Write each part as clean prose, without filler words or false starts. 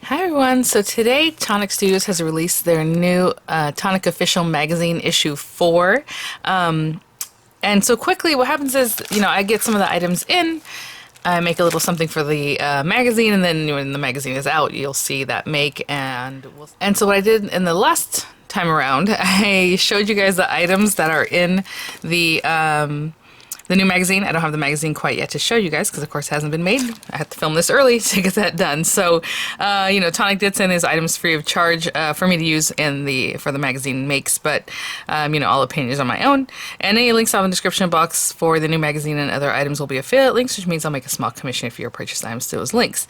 Hi everyone, so today Tonic Studios has released their new Tonic Official Magazine issue 4. And so quickly what happens is, I get some of the items in, I make a little something for the magazine, and then when the magazine is out, you'll see that make. And so what I did in the last time around, I showed you guys the items that are in the new magazine. I don't have the magazine quite yet to show you guys because, of course, it hasn't been made. I had to film this early to get that done. So, Tonic did send his items free of charge for me to use for the magazine makes, but, all opinions are my own. And any links on the description box for the new magazine and other items will be affiliate links, which means I'll make a small commission if you purchase items to those links.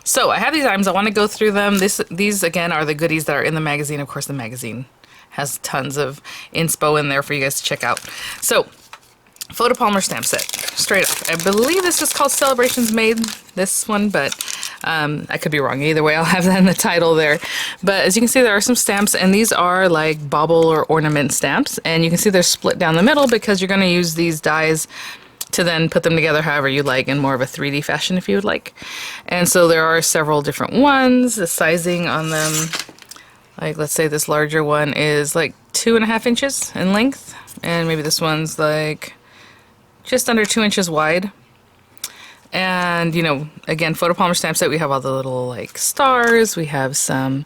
So I have these items. I want to go through them. These, again, are the goodies that are in the magazine. Of course, the magazine has tons of inspo in there for you guys to check out. So, photopolymer stamp set, straight up. I believe this is called Celebrations Made, this one, but I could be wrong. Either way, I'll have that in the title there. But as you can see, there are some stamps, and these are like bauble or ornament stamps, and you can see they're split down the middle because you're going to use these dies to then put them together however you like in more of a 3D fashion if you would like. And so there are several different ones. The sizing on them, like let's say this larger one is like 2.5 inches in length, and maybe this one's like just under 2 inches wide. And again, photopolymer stamp set, we have all the little like stars, we have some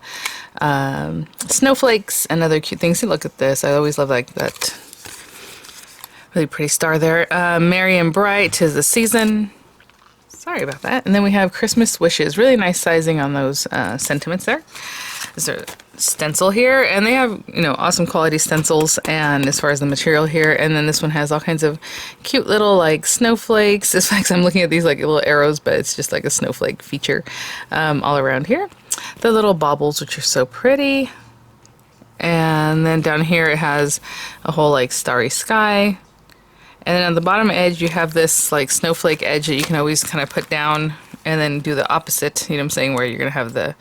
snowflakes and other cute things. Look at this, I always love like that really pretty star there. Merry and bright, 'tis the season. Sorry about that. And then we have Christmas wishes, really nice sizing on those sentiments there. There's a stencil here, and they have awesome quality stencils, and as far as the material here. And then this one has all kinds of cute little like snowflakes. It's like I'm looking at these like little arrows, but it's just like a snowflake feature all around here. The little baubles, which are so pretty. And then down here it has a whole like starry sky. And then on the bottom edge you have this like snowflake edge that you can always kind of put down and then do the opposite, what I'm saying, where you're gonna have the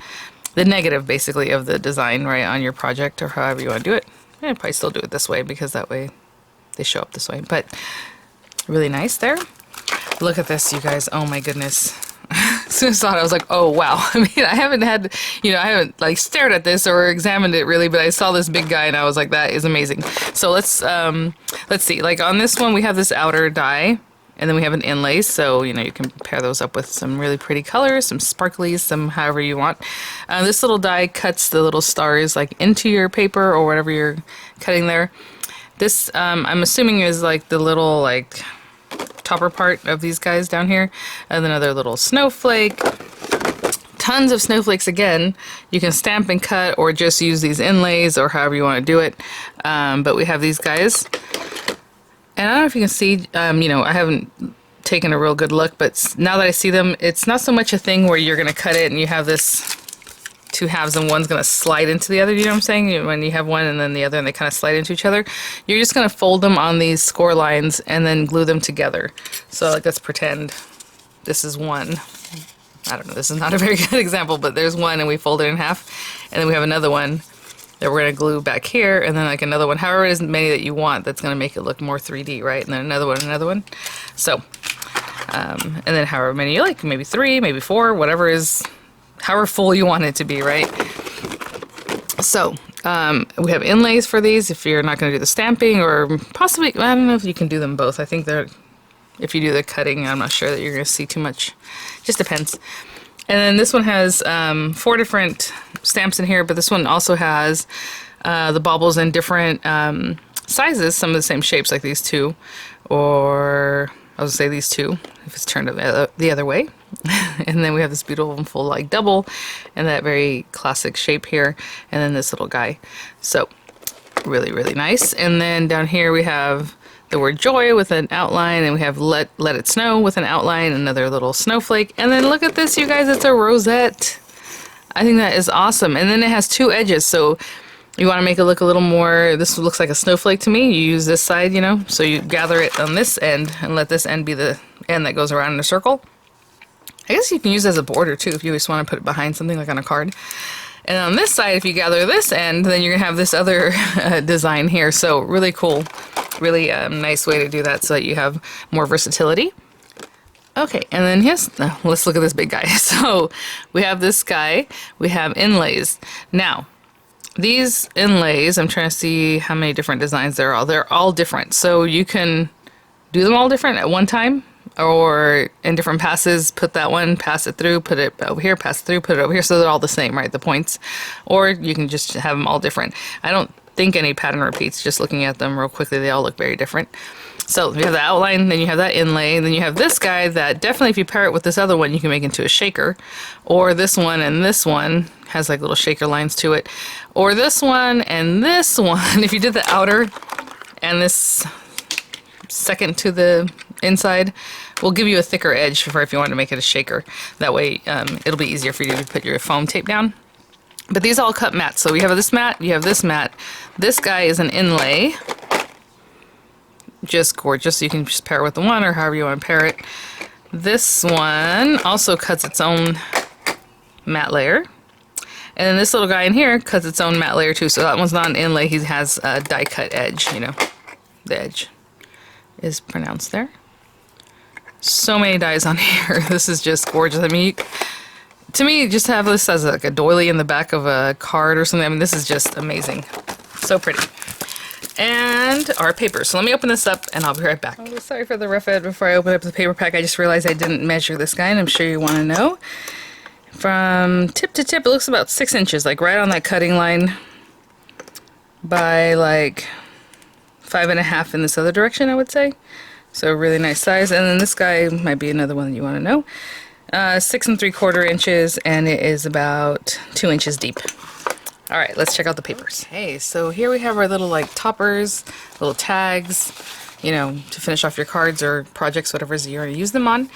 negative basically of the design right on your project, or however you want to do it. I'd probably still do it this way because that way they show up this way, but really nice there. Look at this, you guys. Oh my goodness. As soon as I saw it, I was like, oh wow. I mean, I haven't I haven't like stared at this or examined it really, but I saw this big guy and I was like, that is amazing. So let's see, like on this one we have this outer die, and then we have an inlay, so you can pair those up with some really pretty colors, some sparklies, some however you want. This little die cuts the little stars like into your paper or whatever you're cutting there. This I'm assuming is like the little like topper part of these guys down here, and then another little snowflake. Tons of snowflakes again. You can stamp and cut or just use these inlays or however you want to do it. But we have these guys. And I don't know if you can see, I haven't taken a real good look, but now that I see them, it's not so much a thing where you're going to cut it and you have this two halves and one's going to slide into the other, you know what I'm saying? When you have one and then the other and they kind of slide into each other, you're just going to fold them on these score lines and then glue them together. So like, let's pretend this is one. I don't know, this is not a very good example, but there's one and we fold it in half, and then we have another one that we're going to glue back here, and then like another one, however it is many that you want, that's going to make it look more 3D, right? And then another one. So, and then however many you like, maybe 3, maybe 4, whatever is, however full you want it to be, right? So, we have inlays for these if you're not going to do the stamping, or possibly, I don't know if you can do them both. I think that if you do the cutting, I'm not sure that you're going to see too much. Just depends. And then this one has 4 different stamps in here, but this one also has the baubles in different sizes, some of the same shapes like these two, or I was gonna say these two if it's turned the other way. And then we have this beautiful like double and that very classic shape here, and then this little guy. So really, really nice. And then down here we have the word joy with an outline, and we have let it snow with an outline, another little snowflake. And then look at this, you guys, it's a rosette. I think that is awesome. And then it has 2 edges, so you want to make it look a little more, this looks like a snowflake to me. You use this side, so you gather it on this end and let this end be the end that goes around in a circle. I guess you can use it as a border too if you just want to put it behind something like on a card. And on this side, if you gather this end, then you're going to have this other design here. So really cool. Really nice way to do that so that you have more versatility. Okay, and then let's look at this big guy. So we have this guy, we have inlays. Now, these inlays, I'm trying to see how many different designs there are. They're all different. So you can do them all different at one time, or in different passes, put that one, pass it through, put it over here, pass it through, put it over here, so they're all the same, right, the points. Or you can just have them all different. I don't think any pattern repeats, just looking at them real quickly, they all look very different. So you have the outline, then you have that inlay, then you have this guy that definitely if you pair it with this other one, you can make into a shaker. Or this one and this one has like little shaker lines to it. Or this one and this one, if you did the outer and this second to the inside, will give you a thicker edge for if you want to make it a shaker. That way it'll be easier for you to put your foam tape down. But these all cut matte. So we have this matte, you have this matte. This guy is an inlay. Just gorgeous. You can just pair it with the one or however you want to pair it. This one also cuts its own matte layer. And then this little guy in here cuts its own matte layer too. So that one's not an inlay. He has a die cut edge, you know. The edge is pronounced there. So many dies on here. This is just gorgeous. I mean, to me, just have this as like a doily in the back of a card or something. I mean, this is just amazing. So pretty. And our paper. So let me open this up and I'll be right back. Oh, sorry for the rough edge before I open up the paper pack. I just realized I didn't measure this guy and I'm sure you want to know. From tip to tip, it looks about 6 inches, like right on that cutting line, by like 5.5 in this other direction, I would say. So really nice size. And then this guy might be another one that you want to know. 6 3/4 inches, and it is about 2 inches deep. All right, let's check out the papers. Okay, so here we have our little like toppers, little tags, you know, to finish off your cards or projects, whatever you're going to use them on.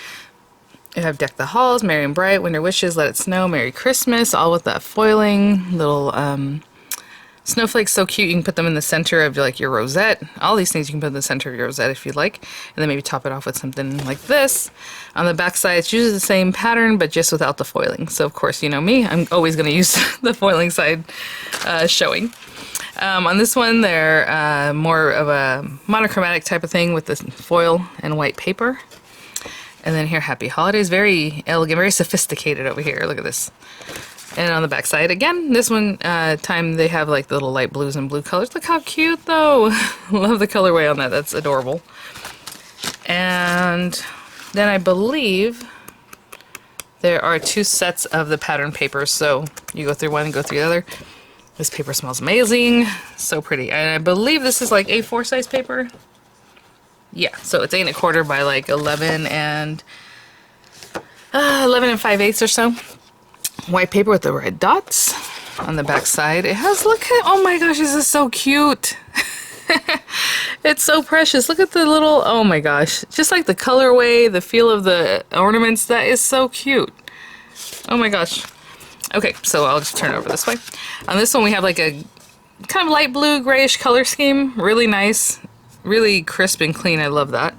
You have Deck the Halls, Merry and Bright, Winter Wishes, Let It Snow, Merry Christmas, all with that foiling, little snowflakes, so cute. You can put them in the center of like your rosette. All these things you can put in the center of your rosette if you'd like. And then maybe top it off with something like this. On the back side, it's usually the same pattern, but just without the foiling. So of course, you know me, I'm always going to use the foiling side showing. On this one, they're more of a monochromatic type of thing with the foil and white paper. And then here, Happy Holidays. Very elegant, very sophisticated over here. Look at this. And on the back side, again, this one time they have like the little light blues and blue colors. Look how cute, though. Love the colorway on that. That's adorable. And then I believe there are 2 sets of the pattern papers. So you go through one and go through the other. This paper smells amazing. So pretty. And I believe this is like A4 size paper. Yeah, so it's 8 1/4 by like 11 and 5/8 or so. White paper with the red dots on the back side. It has, look at, oh my gosh, this is so cute. It's so precious. Look at the little, oh my gosh. Just like the colorway, the feel of the ornaments, that is so cute. Oh my gosh. Okay, so I'll just turn it over this way. On this one we have like a kind of light blue grayish color scheme. Really nice. Really crisp and clean. I love that.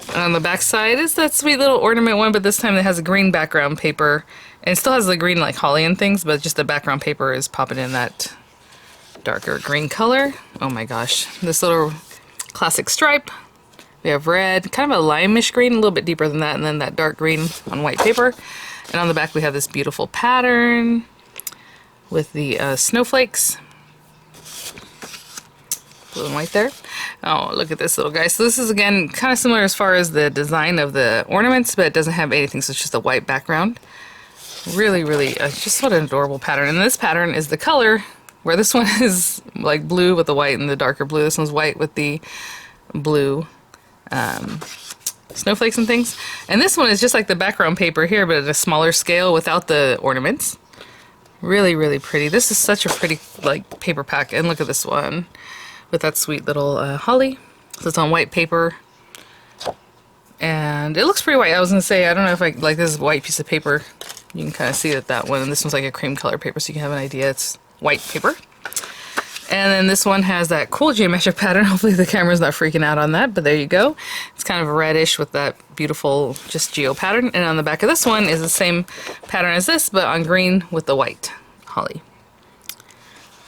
And on the back side is that sweet little ornament one, but this time it has a green background paper. And it still has the green like holly and things, but just the background paper is popping in that darker green color. Oh my gosh. This little classic stripe. We have red, kind of a limeish green, a little bit deeper than that, and then that dark green on white paper. And on the back we have this beautiful pattern with the snowflakes. Blue and white there. Oh, look at this little guy. So this is, again, kind of similar as far as the design of the ornaments, but it doesn't have anything, so it's just a white background. Really, really, just what an adorable pattern. And this pattern is the color, where this one is like blue with the white and the darker blue. This one's white with the blue snowflakes and things. And this one is just like the background paper here, but at a smaller scale without the ornaments. Really, really pretty. This is such a pretty like paper pack. And look at this one with that sweet little holly. So it's on white paper. And it looks pretty white. I was going to say, I don't know if I like this is a white piece of paper. You can kind of see that one. And this one's like a cream color paper, so you can have an idea. It's white paper. And then this one has that cool geometric pattern. Hopefully the camera's not freaking out on that, but there you go. It's kind of reddish with that beautiful just geo pattern. And on the back of this one is the same pattern as this, but on green with the white holly.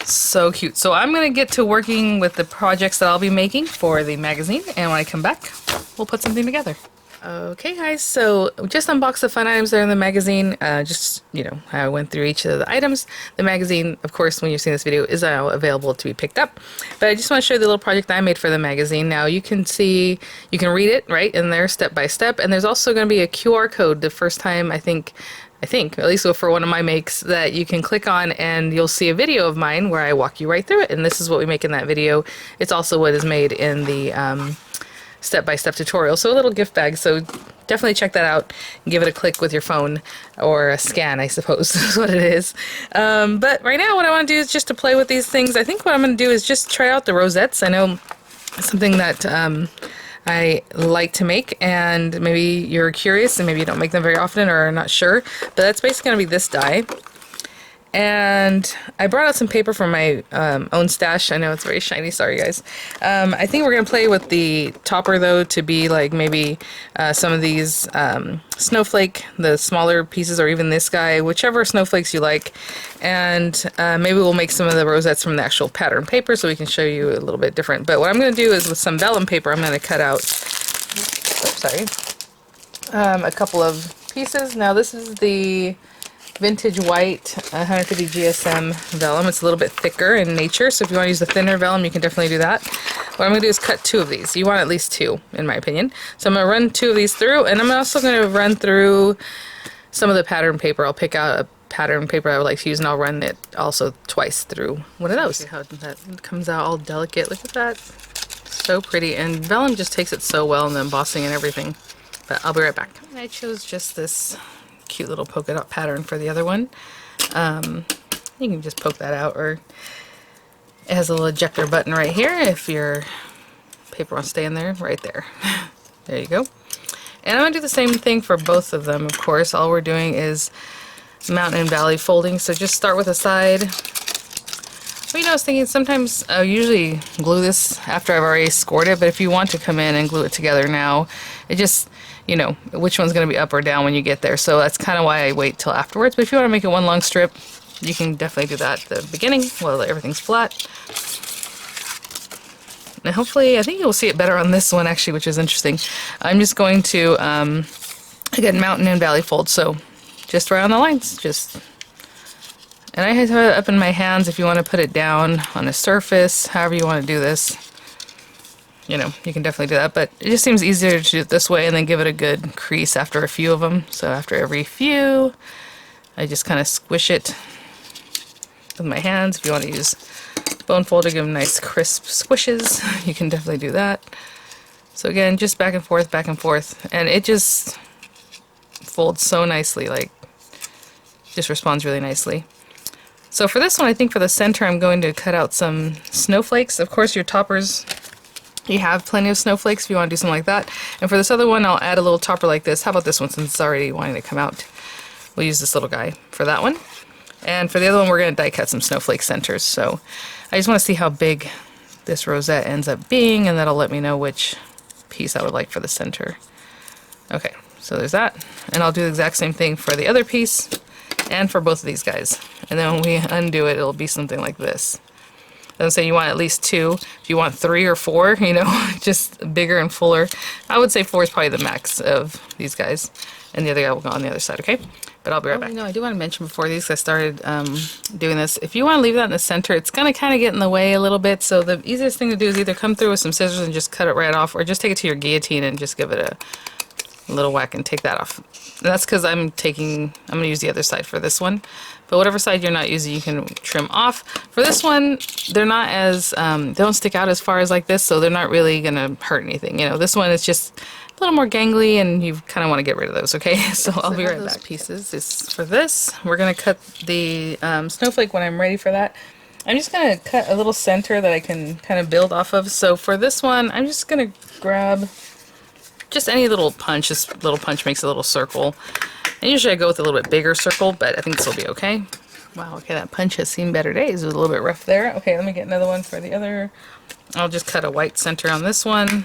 So cute. So I'm going to get to working with the projects that I'll be making for the magazine, and when I come back, we'll put something together. Okay guys, so just unboxed the fun items there in the magazine. Just, you know, how I went through each of the items. The magazine, of course, when you're seeing this video, is now available to be picked up. But I just want to show you the little project that I made for the magazine. Now you can see, you can read it right in there step by step, and there's also going to be a QR code the first time, I think, at least for one of my makes, that you can click on and you'll see a video of mine where I walk you right through it. And this is what we make in that video. It's also what is made in the step-by-step tutorial, so a little gift bag. So definitely check that out and give it a click with your phone, or a scan, I suppose is what it is. But right now what I want to do is just to play with these things. I think what I'm going to do is just try out the rosettes. I know it's something that I like to make, and maybe you're curious and maybe you don't make them very often or are not sure, but that's basically going to be this die. And I brought out some paper from my own stash. I know it's very shiny, sorry guys. I think we're going to play with the topper though, to be like maybe some of these snowflake, the smaller pieces, or even this guy, whichever snowflakes you like. And maybe we'll make some of the rosettes from the actual pattern paper so we can show you a little bit different. But what I'm going to do is with some vellum paper, I'm going to cut out, a couple of pieces. Now this is the vintage white 150 GSM vellum. It's a little bit thicker in nature, so if you want to use the thinner vellum, you can definitely do that. What I'm going to do is cut 2 of these. You want at least 2, in my opinion. So I'm going to run 2 of these through, and I'm also going to run through some of the pattern paper. I'll pick out a pattern paper I would like to use, and I'll run it also twice through one of those. See how that comes out all delicate. Look at that. So pretty, and vellum just takes it so well in the embossing and everything. But I'll be right back. And I chose just this cute little polka dot pattern for the other one. You can just poke that out, or it has a little ejector button right here if your paper wants to stay in there, right there. There you go. And I'm going to do the same thing for both of them, of course. All we're doing is mountain and valley folding, so just start with a side. Well, you know, I was thinking sometimes I usually glue this after I've already scored it, but if you want to come in and glue it together now, it just, you know, which one's going to be up or down when you get there. So that's kind of why I wait till afterwards. But if you want to make it one long strip, you can definitely do that at the beginning while everything's flat. And hopefully, I think you'll see it better on this one actually, which is interesting. I'm just going to, again, mountain and valley fold. So just right on the lines, and I have it up in my hands if you want to put it down on a surface, however you want to do this. You know, you can definitely do that, but it just seems easier to do it this way and then give it a good crease after a few of them. So after every few, I just kind of squish it with my hands. If you want to use bone fold to give them nice crisp squishes, you can definitely do that. So again, just back and forth, and it just folds so nicely, like, just responds really nicely. So for this one, I think for the center, I'm going to cut out some snowflakes. Of course, your toppers, you have plenty of snowflakes if you want to do something like that. And for this other one, I'll add a little topper like this. How about this one, since it's already wanting to come out? We'll use this little guy for that one. And for the other one, we're going to die cut some snowflake centers. So I just want to see how big this rosette ends up being, and that'll let me know which piece I would like for the center. Okay, so there's that. And I'll do the exact same thing for the other piece and for both of these guys. And then when we undo it, it'll be something like this. Doesn't say you want at least 2. If you want 3 or 4, you know, just bigger and fuller. I would say 4 is probably the max of these guys. And the other guy will go on the other side, okay? But I'll be right back. You know, I do want to mention before these guys started doing this, if you want to leave that in the center, it's going to kind of get in the way a little bit. So the easiest thing to do is either come through with some scissors and just cut it right off, or just take it to your guillotine and just give it a little whack and take that off. And that's because I'm going to use the other side for this one. But whatever side you're not using, you can trim off. For this one, they're not as, they don't stick out as far as like this, so they're not really going to hurt anything. You know, this one is just a little more gangly, and you kind of want to get rid of those, okay? So I'll be right back. Pieces is for this. We're going to cut the snowflake when I'm ready for that. I'm just going to cut a little center that I can kind of build off of. So for this one, I'm just going to grab just any little punch. This little punch makes a little circle. And usually I go with a little bit bigger circle, but I think this will be okay. Wow, okay, that punch has seen better days. It was a little bit rough there. Okay, let me get another one for the other. I'll just cut a white center on this one.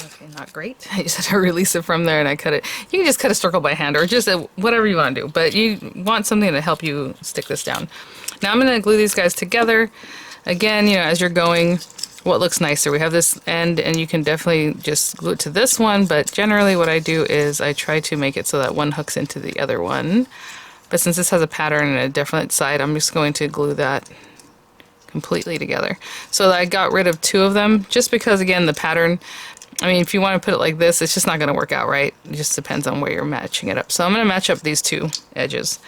Okay, not great. I just had to release it from there and I cut it. You can just cut a circle by hand, or just whatever you want to do, but you want something to help you stick this down. Now I'm going to glue these guys together. Again, you know, as you're going, what looks nicer. We have this end, and you can definitely just glue it to this one, but generally what I do is I try to make it so that one hooks into the other one. But since this has a pattern and a different side, I'm just going to glue that completely together. So I got rid of 2 of them, just because, again, the pattern, I mean, if you want to put it like this, it's just not going to work out right. It just depends on where you're matching it up. So I'm going to match up these 2 edges.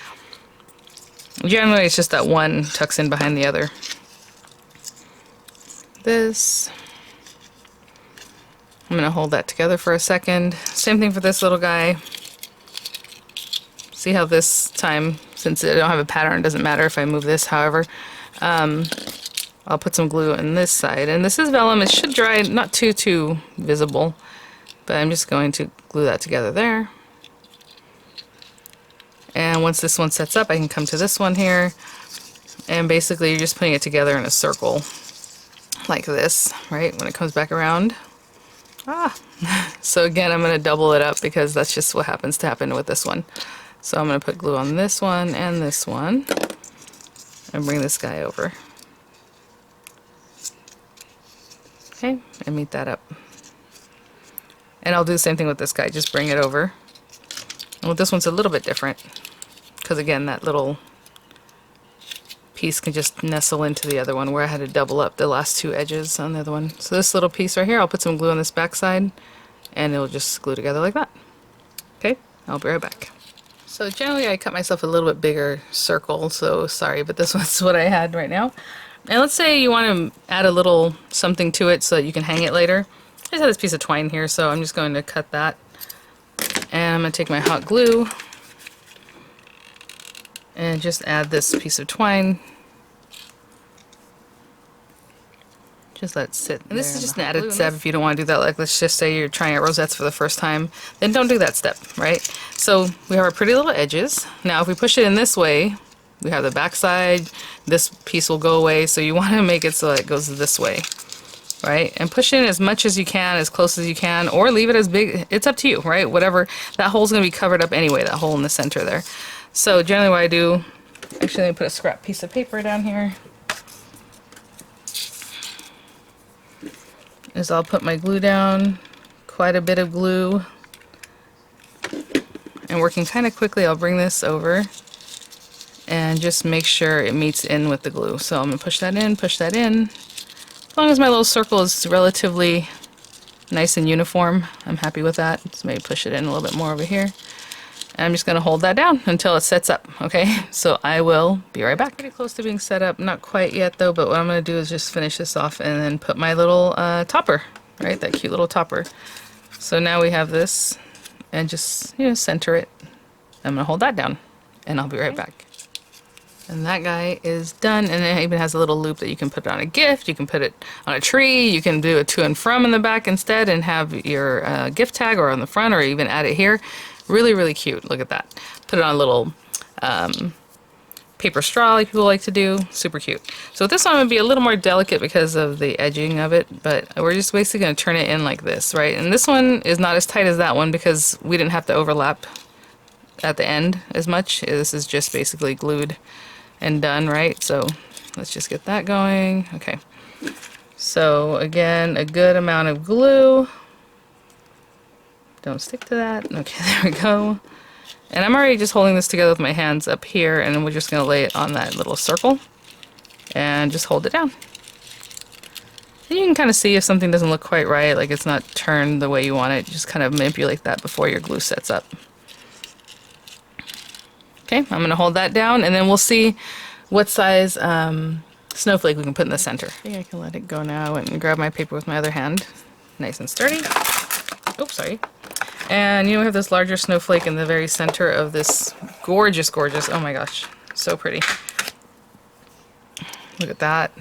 Generally, it's just that one tucks in behind the other. This. I'm going to hold that together for a second. Same thing for this little guy. See how this time, since I don't have a pattern, it doesn't matter if I move this, however. I'll put some glue on this side. And this is vellum. It should dry, not too visible. But I'm just going to glue that together there. And once this one sets up, I can come to this one here. And basically, you're just putting it together in a circle. Like this, right? When it comes back around. So again, I'm going to double it up because that's just what happens to happen with this one. So I'm going to put glue on this one and this one. And bring this guy over. Okay, and meet that up. And I'll do the same thing with this guy, just bring it over. And with this one's a little bit different. Because again, that little piece can just nestle into the other one where I had to double up the last 2 edges on the other one. So this little piece right here, I'll put some glue on this back side and it'll just glue together like that. Okay, I'll be right back. So generally I cut myself a little bit bigger circle, so sorry, but this one's what I had right now. And let's say you want to add a little something to it so that you can hang it later. I just have this piece of twine here, so I'm just going to cut that. And I'm going to take my hot glue and just add this piece of twine. Just let it sit. And this is just an added step if you don't want to do that. Like, let's just say you're trying out rosettes for the first time, then don't do that step, right? So we have our pretty little edges. Now if we push it in this way, we have the back side, this piece will go away, so you want to make it so that it goes this way, right? And push in as much as you can, as close as you can, or leave it as big. It's up to you, right? Whatever. That hole's going to be covered up anyway, that hole in the center there. So generally what I do, actually let me put a scrap piece of paper down here, is I'll put my glue down, quite a bit of glue, and working kind of quickly, I'll bring this over and just make sure it meets in with the glue. So I'm going to push that in, As long as my little circle is relatively nice and uniform, I'm happy with that. So maybe push it in a little bit more over here. And I'm just going to hold that down until it sets up, okay? So I will be right back. Pretty close to being set up, not quite yet though, but what I'm going to do is just finish this off and then put my little topper, right? That cute little topper. So now we have this, and just, you know, center it. I'm going to hold that down, and I'll be right back. And that guy is done, and it even has a little loop that you can put on a gift, you can put it on a tree, you can do a to and from in the back instead and have your gift tag or on the front, or even add it here. Really, really cute. Look at that. Put it on a little paper straw like people like to do. Super cute. So this one would be a little more delicate because of the edging of it, but we're just basically going to turn it in like this, right? And this one is not as tight as that one because we didn't have to overlap at the end as much. This is just basically glued and done, right? So let's just get that going. Okay. So again, a good amount of glue. Don't stick to that. Okay, there we go. And I'm already just holding this together with my hands up here, and we're just going to lay it on that little circle and just hold it down. And you can kind of see if something doesn't look quite right, like it's not turned the way you want it, just kind of manipulate that before your glue sets up. Okay, I'm going to hold that down, and then we'll see what size snowflake we can put in the center. I think I can let it go now and grab my paper with my other hand. Nice and sturdy. Oops, sorry. And you know, we have this larger snowflake in the very center of this gorgeous, gorgeous, oh my gosh, so pretty. Look at that.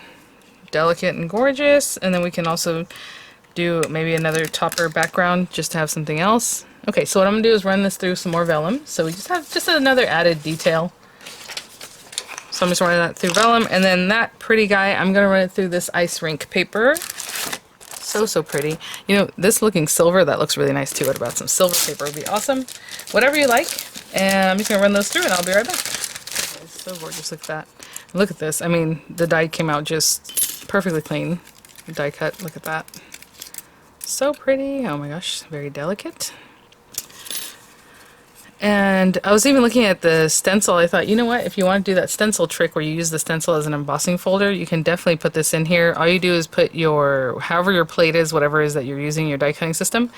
Delicate and gorgeous. And then we can also do maybe another topper background just to have something else. Okay, so what I'm going to do is run this through some more vellum. So we just have just another added detail. So I'm just running that through vellum. And then that pretty guy, I'm going to run it through this ice rink paper. So, so pretty. You know, this looking silver, that looks really nice too. What about some silver paper would be awesome. Whatever you like. And I'm just going to run those through and I'll be right back. It's so gorgeous. Look at that. Look at this. I mean, the dye came out just perfectly clean. die cut. Look at that. So pretty. Oh my gosh, very delicate. And I was even looking at the stencil. I thought, you know what, if you want to do that stencil trick where you use the stencil as an embossing folder, you can definitely put this in here. All you do is put your, however your plate is, whatever it is that you're using, your die cutting system,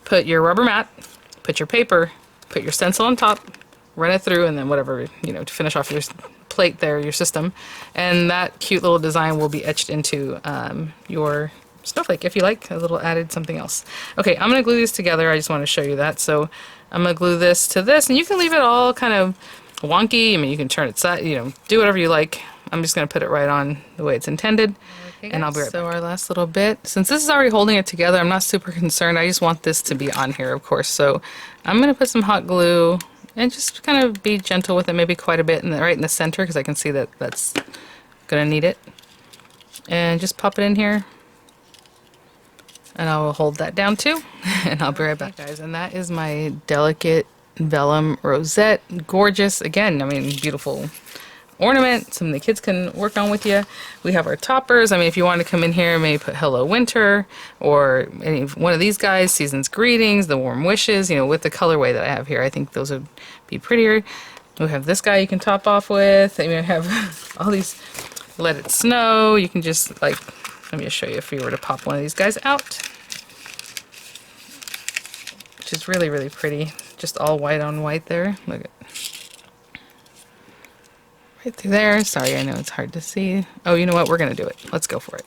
put your rubber mat, put your paper, put your stencil on top, run it through, and then whatever, you know, to finish off your plate there, your system. And that cute little design will be etched into your snowflake if you like, a little added something else. Okay, I'm going to glue these together. I just want to show you that. So I'm going to glue this to this, and you can leave it all kind of wonky. I mean, you can turn it side, you know, do whatever you like. I'm just going to put it right on the way it's intended. Okay, and I'll be right back. So our last little bit, since this is already holding it together, I'm not super concerned. I just want this to be on here, of course. So I'm going to put some hot glue and just kind of be gentle with it, maybe quite a bit, right in the center, because I can see that that's going to need it. And just pop it in here. And I will hold that down too, and I'll be right back, guys. And that is my delicate vellum rosette. Gorgeous. Again, I mean, beautiful ornament. Something the kids can work on with you. We have our toppers. I mean, if you want to come in here, maybe put Hello Winter, or any one of these guys, Season's Greetings, the Warm Wishes, you know, with the colorway that I have here. I think those would be prettier. We have this guy you can top off with. I mean, I have all these Let It Snow. You can just, like, let me just show you if we were to pop one of these guys out. Which is really, really pretty. Just all white on white there. Look at right through there. Sorry, I know it's hard to see. Oh, you know what? We're going to do it. Let's go for it.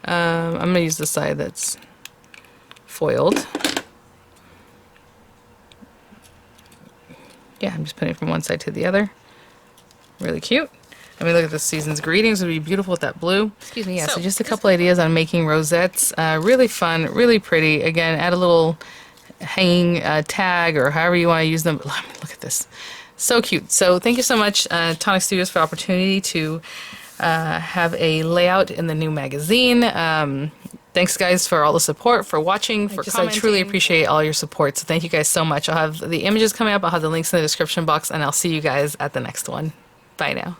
I'm going to use the side that's foiled. Yeah, I'm just putting it from one side to the other. Really cute. I mean, look at the Season's Greetings. Would be beautiful with that blue. Excuse me, yeah. So just a couple ideas on making rosettes. Really fun, really pretty. Again, add a little hanging tag or however you want to use them. Look at this. So cute. So thank you so much, Tonic Studios, for the opportunity to have a layout in the new magazine. Thanks, guys, for all the support, for watching, for commenting. I truly appreciate all your support. So thank you guys so much. I'll have the images coming up. I'll have the links in the description box, and I'll see you guys at the next one. Bye now.